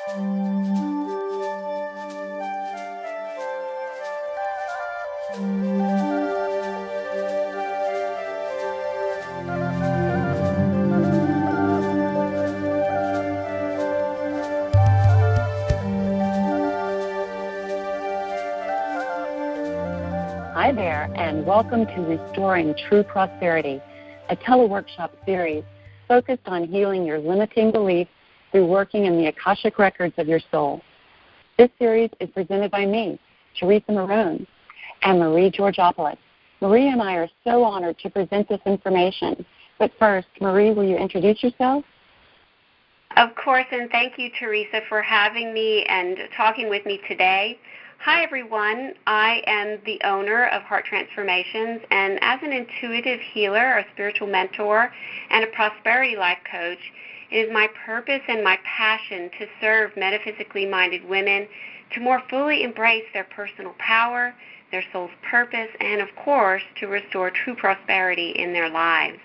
Hi there, and welcome to Restoring True Prosperity, a TeleWorkshop series focused on healing your limiting beliefs through working in the Akashic Records of your soul. This series is presented by me, Teresa Maron, and Marie Georgopulos. Marie and I are so honored to present this information. But first, Marie, will you introduce yourself? Of course, and thank you, Teresa, for having me and talking with me today. Hi, everyone. I am the owner of Heart Transformations, and as an intuitive healer, a spiritual mentor, and a prosperity life coach, it is my purpose and my passion to serve metaphysically minded women to more fully embrace their personal power, their soul's purpose, and, of course, to restore true prosperity in their lives.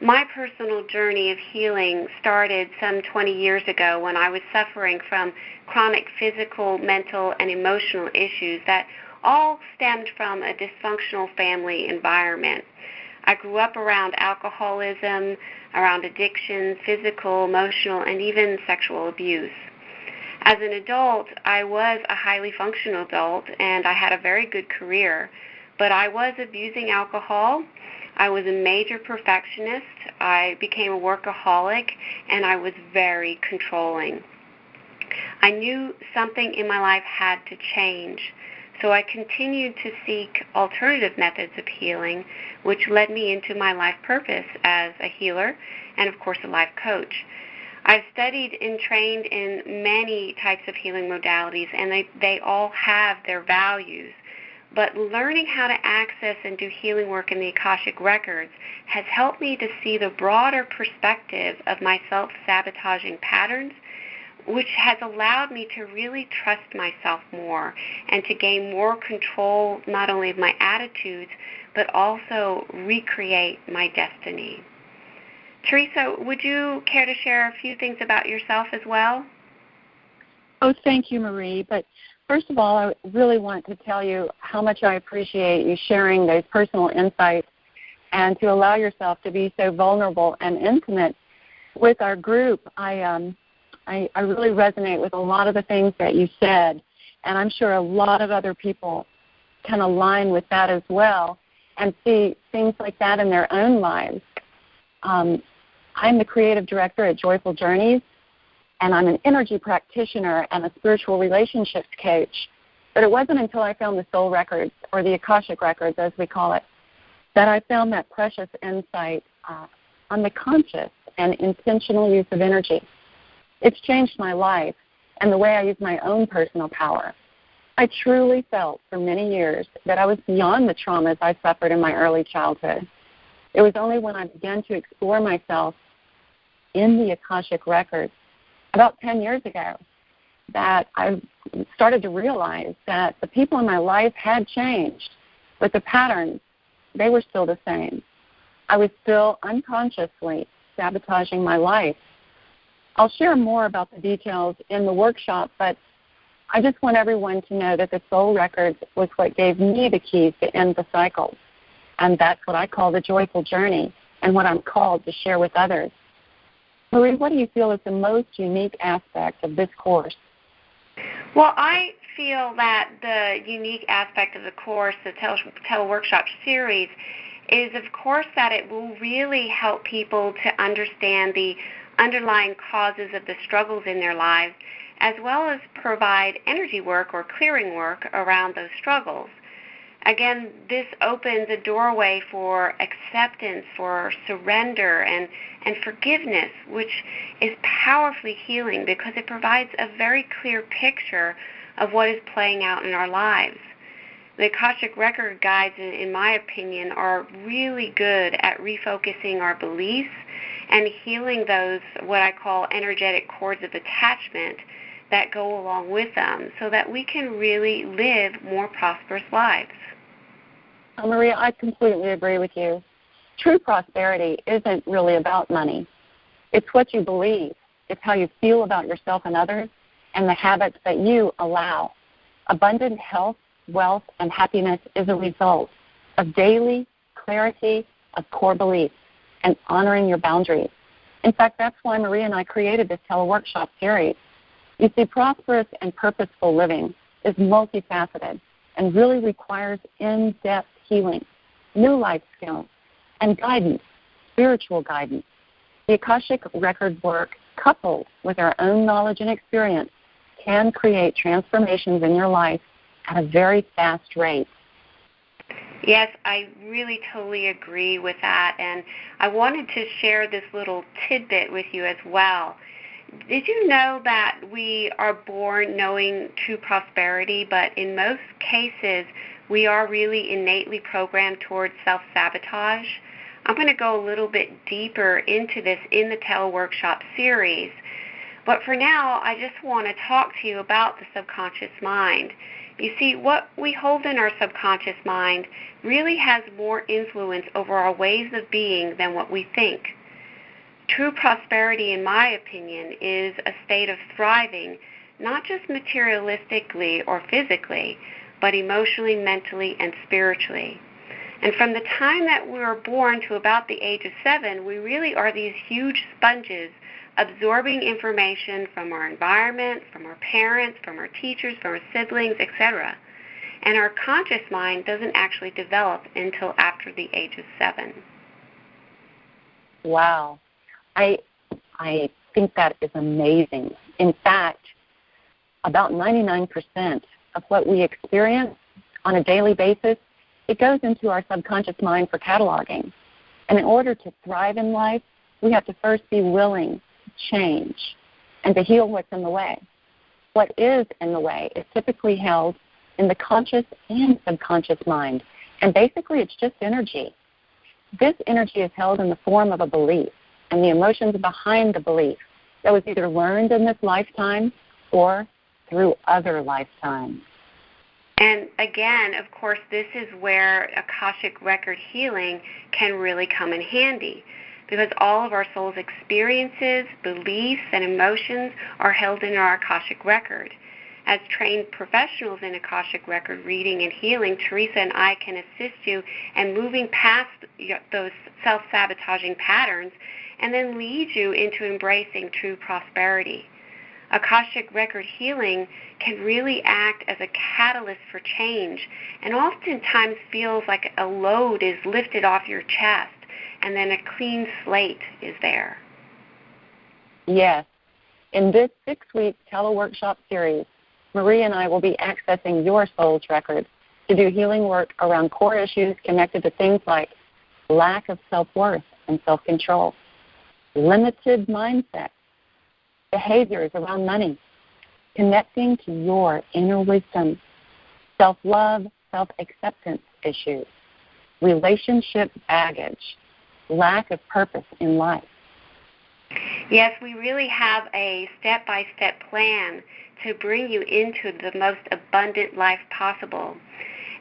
My personal journey of healing started some 20 years ago when I was suffering from chronic physical, mental, and emotional issues that all stemmed from a dysfunctional family environment. I grew up around alcoholism, around addiction, physical, emotional, and even sexual abuse. As an adult, I was a highly functional adult, and I had a very good career, but I was abusing alcohol. I was a major perfectionist, I became a workaholic, and I was very controlling. I knew something in my life had to change, so I continued to seek alternative methods of healing, which led me into my life purpose as a healer and, of course, a life coach. I've studied and trained in many types of healing modalities, and they all have their values. But learning how to access and do healing work in the Akashic Records has helped me to see the broader perspective of my self-sabotaging patterns, which has allowed me to really trust myself more and to gain more control not only of my attitudes, but also recreate my destiny. Teresa, would you care to share a few things about yourself as well? Oh, thank you, Marie. But first of all, I really want to tell you how much I appreciate you sharing those personal insights and to allow yourself to be so vulnerable and intimate with our group. I really resonate with a lot of the things that you said, and I'm sure a lot of other people can align with that as well and see things like that in their own lives. I'm the creative director at Joyful Journeys, and I'm an energy practitioner and a spiritual relationships coach. But it wasn't until I found the Soul Records, or the Akashic Records as we call it, that I found that precious insight on the conscious and intentional use of energy. It's changed my life and the way I use my own personal power. I truly felt for many years that I was beyond the traumas I suffered in my early childhood. It was only when I began to explore myself in the Akashic Records about 10 years ago that I started to realize that the people in my life had changed, but the patterns, they were still the same. I was still unconsciously sabotaging my life. I'll share more about the details in the workshop, but I just want everyone to know that the Soul Records was what gave me the keys to end the cycles, and that's what I call the joyful journey and what I'm called to share with others. Marie, what do you feel is the most unique aspect of this course? Well, I feel that the unique aspect of the course, the TeleWorkshop series, is, of course, that it will really help people to understand the underlying causes of the struggles in their lives, as well as provide energy work or clearing work around those struggles. Again, this opens a doorway for acceptance, for surrender, and forgiveness, which is powerfully healing because it provides a very clear picture of what is playing out in our lives. The Akashic Record guides, in my opinion, are really good at refocusing our beliefs and healing those, what I call energetic cords of attachment that go along with them so that we can really live more prosperous lives. Maria, I completely agree with you. True prosperity isn't really about money. It's what you believe. It's how you feel about yourself and others, and the habits that you allow. Abundant health, wealth, and happiness is a result of daily clarity of core beliefs and honoring your boundaries. In fact, that's why Marie and I created this TeleWorkshop series. You see, prosperous and purposeful living is multifaceted and really requires in-depth healing, new life skills, and guidance, spiritual guidance. The Akashic Record work, coupled with our own knowledge and experience, can create transformations in your life at a very fast rate. Yes, I really totally agree with that, and I wanted to share this little tidbit with you as well. Did you know that we are born knowing true prosperity, but in most cases we are really innately programmed towards self-sabotage? I'm going to go a little bit deeper into this in the TeleWorkshop series, but for now I just want to talk to you about the subconscious mind. You see, what we hold in our subconscious mind really has more influence over our ways of being than what we think. True prosperity, in my opinion, is a state of thriving, not just materialistically or physically, but emotionally, mentally, and spiritually. And from the time that we were born to about the age of 7, we really are these huge sponges absorbing information from our environment, from our parents, from our teachers, from our siblings, etc. And our conscious mind doesn't actually develop until after the age of 7. Wow. I think that is amazing. In fact, about 99% of what we experience on a daily basis, it goes into our subconscious mind for cataloging. And in order to thrive in life, we have to first be willing to change and to heal what's in the way. What is in the way is typically held in the conscious and subconscious mind. And basically it's just energy. This energy is held in the form of a belief and the emotions behind the belief that was either learned in this lifetime or through other lifetimes. And again, of course, this is where Akashic Record healing can really come in handy, because all of our soul's experiences, beliefs, and emotions are held in our Akashic Record. As trained professionals in Akashic Record reading and healing, Teresa and I can assist you in moving past those self-sabotaging patterns and then lead you into embracing true prosperity. Akashic Record healing can really act as a catalyst for change and oftentimes feels like a load is lifted off your chest and then a clean slate is there. Yes. In this 6-week TeleWorkshop series, Marie and I will be accessing your soul's records to do healing work around core issues connected to things like lack of self-worth and self-control, limited mindset, behaviors around money, connecting to your inner wisdom, self-love, self-acceptance issues, relationship baggage, lack of purpose in life. Yes, we really have a step-by-step plan to bring you into the most abundant life possible.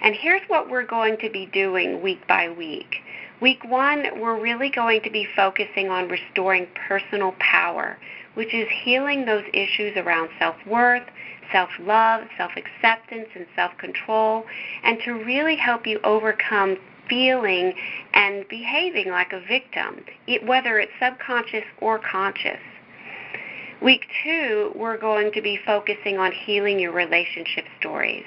And here's what we're going to be doing week by week. Week 1, we're really going to be focusing on restoring personal power, which is healing those issues around self-worth, self-love, self-acceptance, and self-control, and to really help you overcome feeling and behaving like a victim, whether it's subconscious or conscious. Week 2, we're going to be focusing on healing your relationship stories,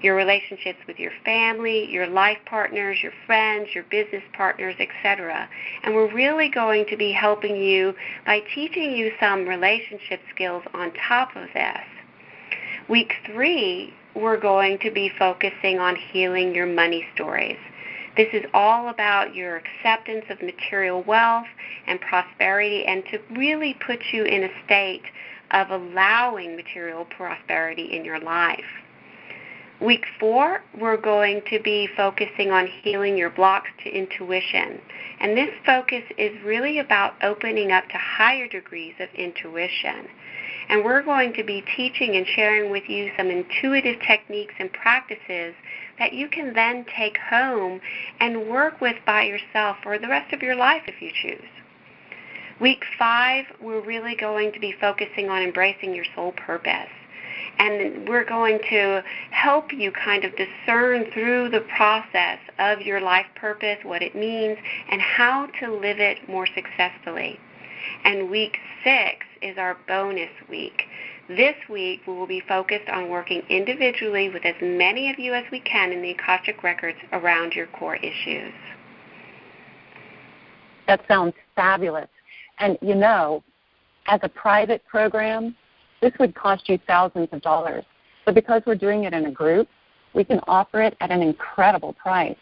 your relationships with your family, your life partners, your friends, your business partners, etc. And we're really going to be helping you by teaching you some relationship skills on top of this. Week 3, we're going to be focusing on healing your money stories. This is all about your acceptance of material wealth and prosperity, and to really put you in a state of allowing material prosperity in your life. Week 4, we're going to be focusing on healing your blocks to intuition. And this focus is really about opening up to higher degrees of intuition. And we're going to be teaching and sharing with you some intuitive techniques and practices that you can then take home and work with by yourself for the rest of your life if you choose. Week 5, we're really going to be focusing on embracing your soul purpose. And we're going to help you kind of discern through the process of your life purpose, what it means, and how to live it more successfully. And week 6 is our bonus week. This week we will be focused on working individually with as many of you as we can in the Akashic Records around your core issues. That sounds fabulous. And you know, as a private program, this would cost you thousands of dollars. But because we're doing it in a group, we can offer it at an incredible price.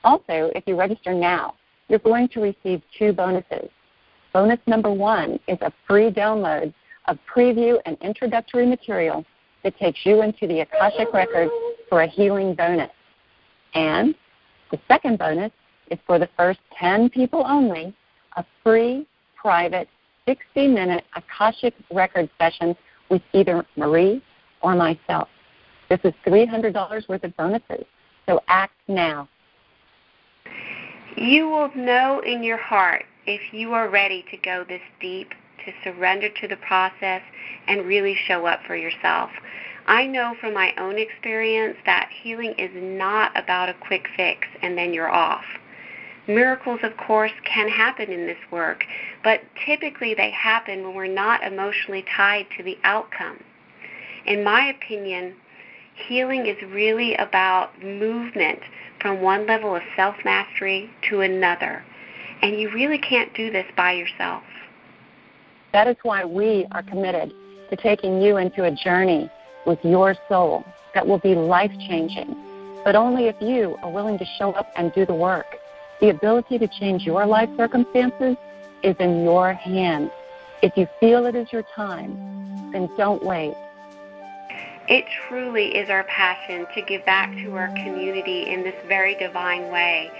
Also, if you register now, you're going to receive 2 bonuses. Bonus number 1 is a free download of preview and introductory material that takes you into the Akashic Records for a healing bonus. And the second bonus is for the first 10 people only, a free, private, 60-minute Akashic Records session with either Marie or myself. This is $300 worth of bonuses, so act now. You will know in your heart if you are ready to go this deep, to surrender to the process and really show up for yourself. I know from my own experience that healing is not about a quick fix and then you're off. Miracles, of course, can happen in this work, but typically they happen when we're not emotionally tied to the outcome. In my opinion, healing is really about movement from one level of self-mastery to another, and you really can't do this by yourself. That is why we are committed to taking you into a journey with your soul that will be life-changing, but only if you are willing to show up and do the work. The ability to change your life circumstances is in your hands. If you feel it is your time, then don't wait. It truly is our passion to give back to our community in this very divine way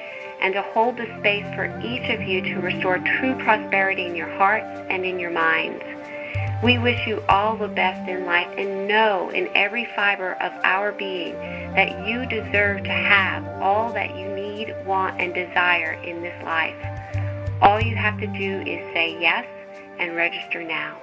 and to hold the space for each of you to restore true prosperity in your hearts and in your minds. We wish you all the best in life and know in every fiber of our being that you deserve to have all that you need, want, and desire in this life. All you have to do is say yes and register now.